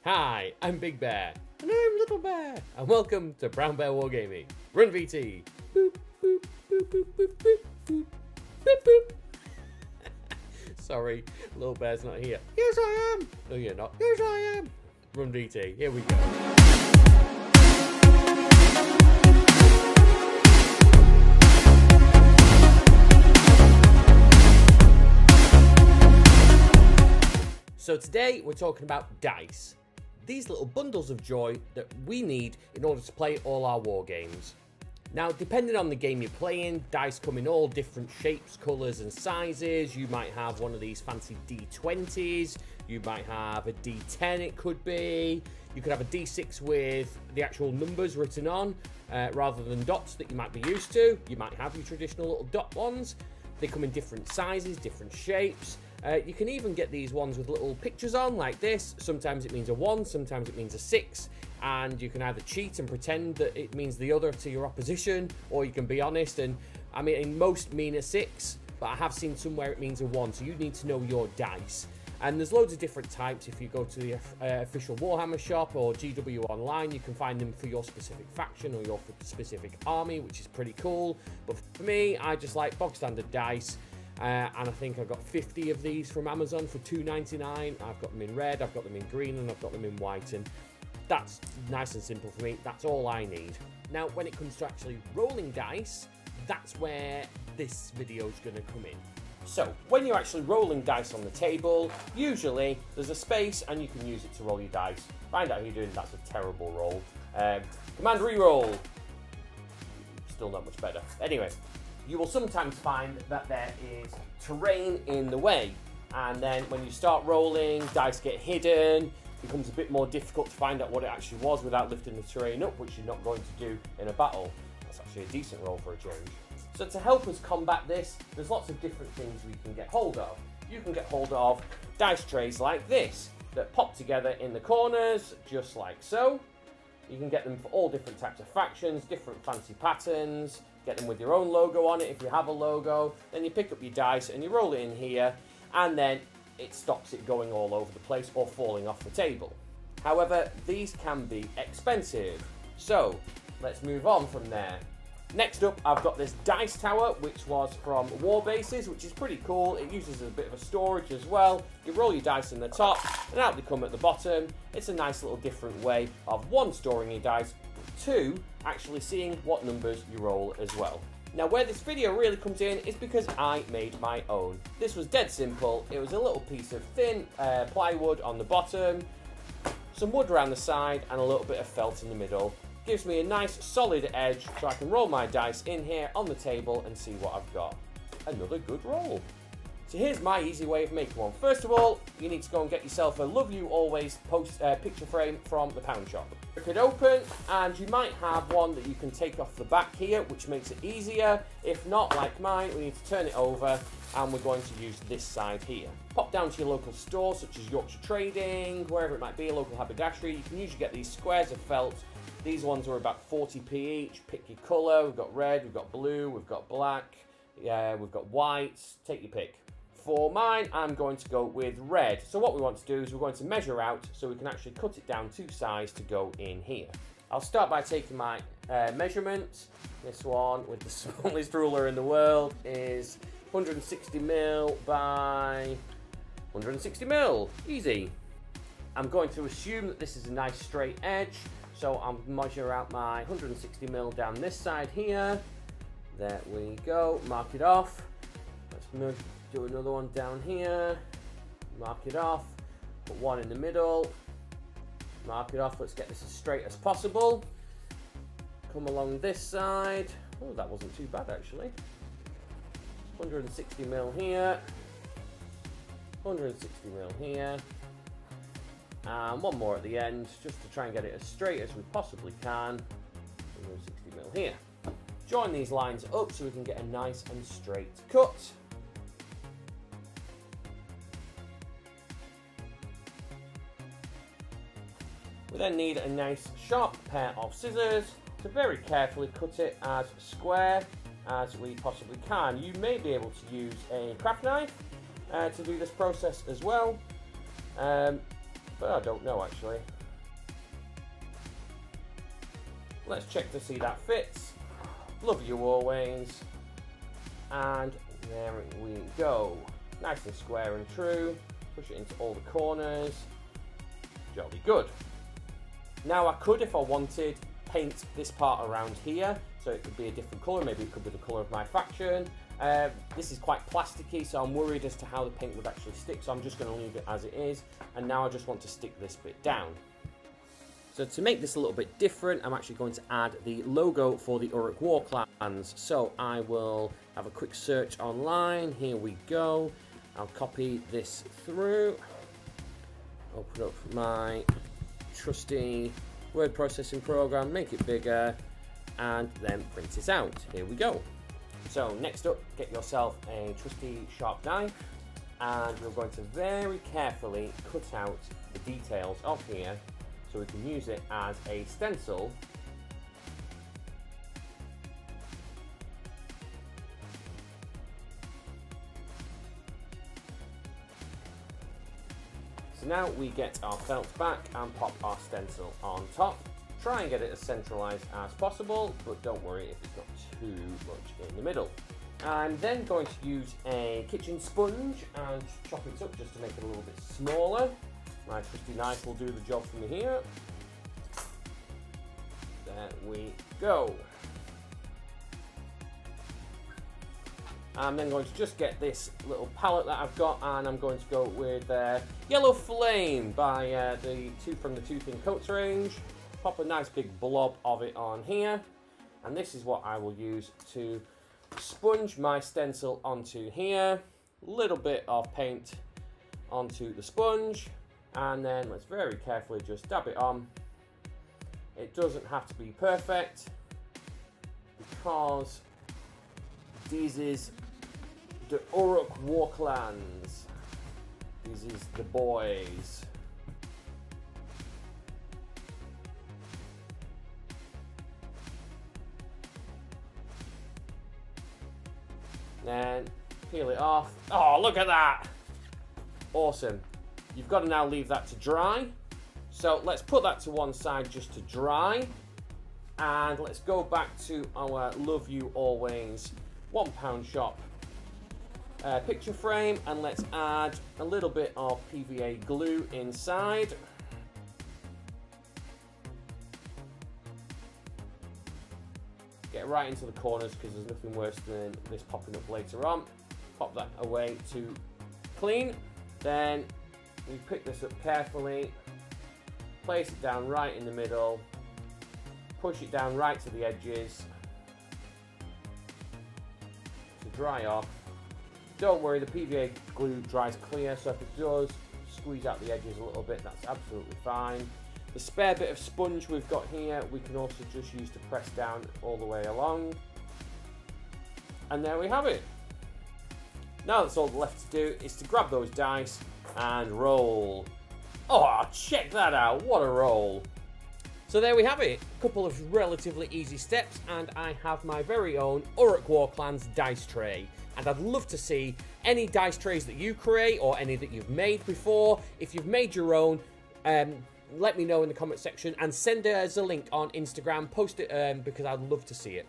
Hi, I'm Big Bear. And I'm Little Bear. And welcome to Brown Bear Wargaming. Run VT. Boop, boop, boop, boop, boop, boop, boop, boop, boop. Sorry, Little Bear's not here. Yes, I am. No, you're not. Yes, I am. Run VT. Here we go. So today we're talking about dice. These little bundles of joy that we need in order to play all our war games. Now, depending on the game you're playing, dice come in all different shapes, colours and sizes. You might have one of these fancy D20s, you might have a D10 it could be, you could have a D6 with the actual numbers written on, rather than dots that you might be used to. You might have your traditional little dot ones. They come in different sizes, different shapes. You can even get these ones with little pictures on like this. Sometimes it means a 1, sometimes it means a 6, and you can either cheat and pretend that it means the other to your opposition, or you can be honest, and I mean most mean a 6, but I have seen somewhere it means a 1, so you need to know your dice. And there's loads of different types. If you go to the official Warhammer shop or GW Online, you can find them for your specific faction or your specific army, which is pretty cool. But for me, I just like bog standard dice. And I think I've got 50 of these from Amazon for $2.99. I've got them in red, I've got them in green, and I've got them in white, and that's nice and simple for me. That's all I need. Now, when it comes to actually rolling dice, that's where this video is going to come in. So, when you're actually rolling dice on the table, usually there's a space and you can use it to roll your dice. Find out how you're doing, that's a terrible roll. Command reroll. Still not much better. Anyway. You will sometimes find that there is terrain in the way, and then when you start rolling, dice get hidden. It becomes a bit more difficult to find out what it actually was without lifting the terrain up, which you're not going to do in a battle. That's actually a decent roll for a change. So to help us combat this, there's lots of different things we can get hold of. You can get hold of dice trays like this that pop together in the corners, just like so. You can get them for all different types of factions, different fancy patterns. Get them with your own logo on it if you have a logo. Then you pick up your dice and you roll it in here, and then it stops it going all over the place or falling off the table. However, these can be expensive. So let's move on from there. Next up, I've got this dice tower, which was from War Bases, which is pretty cool. It uses a bit of a storage as well. You roll your dice in the top, and out they come at the bottom. It's a nice little different way of 1, storing your dice, 2, actually seeing what numbers you roll as well. Now, where this video really comes in is because I made my own. This was dead simple. It was a little piece of thin plywood on the bottom, some wood around the side, and a little bit of felt in the middle. Gives me a nice solid edge so I can roll my dice in here on the table and see what I've got. Another good roll. So here's my easy way of making one. First of all, you need to go and get yourself a Love You Always picture frame from the pound shop. Rip it open, and you might have one that you can take off the back here, which makes it easier. If not, like mine, we need to turn it over, and we're going to use this side here. Pop down to your local store, such as Yorkshire Trading, wherever it might be, a local haberdashery. You can usually get these squares of felt. These ones are about 40p each. Pick your colour. We've got red, we've got blue, we've got black, we've got white. Take your pick. For mine, I'm going to go with red. So what we want to do is we're going to measure out so we can actually cut it down to size to go in here. I'll start by taking my measurements. This one with the smallest ruler in the world is 160mm by 160mm. Easy. I'm going to assume that this is a nice straight edge. So I'll measure out my 160mm down this side here. There we go. Mark it off. Let's do another one down here. Mark it off. Put one in the middle. Mark it off. Let's get this as straight as possible. Come along this side. Oh, that wasn't too bad actually. 160mm here. 160mm here. And one more at the end, just to try and get it as straight as we possibly can. 160mm here. Join these lines up so we can get a nice and straight cut. We then need a nice sharp pair of scissors to very carefully cut it as square as we possibly can. You may be able to use a craft knife to do this process as well. but I don't know actually. Let's check to see that fits. Love you always. And there we go. Nice and square and true. Push it into all the corners. Jolly good. Now I could, if I wanted, paint this part around here, so it could be a different colour. Maybe it could be the colour of my faction. This is quite plasticky, so I'm worried as to how the paint would actually stick, so I'm just going to leave it as it is. And now I just want to stick this bit down. So to make this a little bit different, I'm actually going to add the logo for the Uruk War Clans. So I will have a quick search online. Here we go. I'll copy this through. Open up my trusty word processing program, make it bigger, and then print it out. Here we go. So next up, get yourself a trusty sharp knife, and we're going to very carefully cut out the details of here so we can use it as a stencil. So now we get our felt back and pop our stencil on top. Try and get it as centralized as possible, but don't worry if it's not too much in the middle. I'm then going to use a kitchen sponge and chop it up just to make it a little bit smaller. My trusty knife will do the job for me here. There we go. I'm then going to just get this little palette that I've got, and I'm going to go with Yellow Flame by from the Two Thin Coats range. Pop a nice big blob of it on here, and this is what I will use to sponge my stencil onto here. Little bit of paint onto the sponge, and then let's very carefully just dab it on. It doesn't have to be perfect because this is the Uruk War Clans. This is the boys. Then peel it off. Oh, look at that! Awesome. You've got to now leave that to dry. So let's put that to one side just to dry. And let's go back to our Love You Always £1 shop picture frame, and let's add a little bit of PVA glue inside. Get right into the corners because there's nothing worse than this popping up later on. Pop that away to clean. Then we pick this up carefully, place it down right in the middle, push it down right to the edges to dry off. Don't worry, the PVA glue dries clear, so if it does squeeze out the edges a little bit, that's absolutely fine. The spare bit of sponge we've got here, we can also just use to press down all the way along. And there we have it. Now that's all left to do is to grab those dice and roll. Oh, check that out, what a roll. So there we have it, a couple of relatively easy steps, and I have my very own Uruk War Clans dice tray. And I'd love to see any dice trays that you create or any that you've made before. If you've made your own, let me know in the comment section and send us a link on Instagram. Post it because I'd love to see it.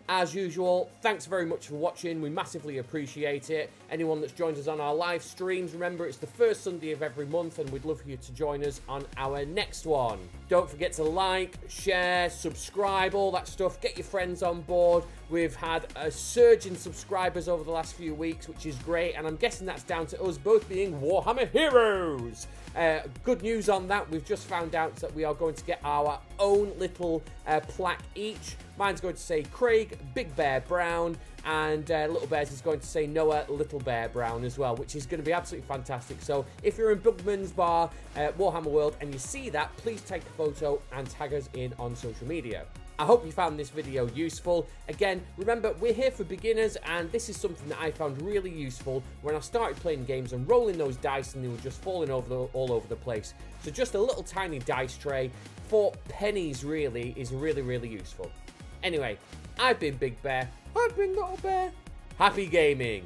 As usual, thanks very much for watching. We massively appreciate it. Anyone that's joined us on our live streams, remember it's the first Sunday of every month, and we'd love for you to join us on our next one. Don't forget to like, share, subscribe, all that stuff. Get your friends on board. We've had a surge in subscribers over the last few weeks, which is great, and I'm guessing that's down to us both being Warhammer heroes. Good news on that, we've just found out that we are going to get our own little plaque each. Mine's going to say Craig Big Bear Brown, and Little Bears is going to say Noah Little Bear Brown as well, which is going to be absolutely fantastic. So if you're in Bugman's Bar, Warhammer World, and you see that, please take a photo and tag us in on social media. I hope you found this video useful. Again, remember, we're here for beginners, and this is something that I found really useful when I started playing games and rolling those dice and they were just falling over all over the place. So just a little tiny dice tray for pennies really is really, really useful. Anyway, I've been Big Bear, I've been Little Bear. Happy gaming!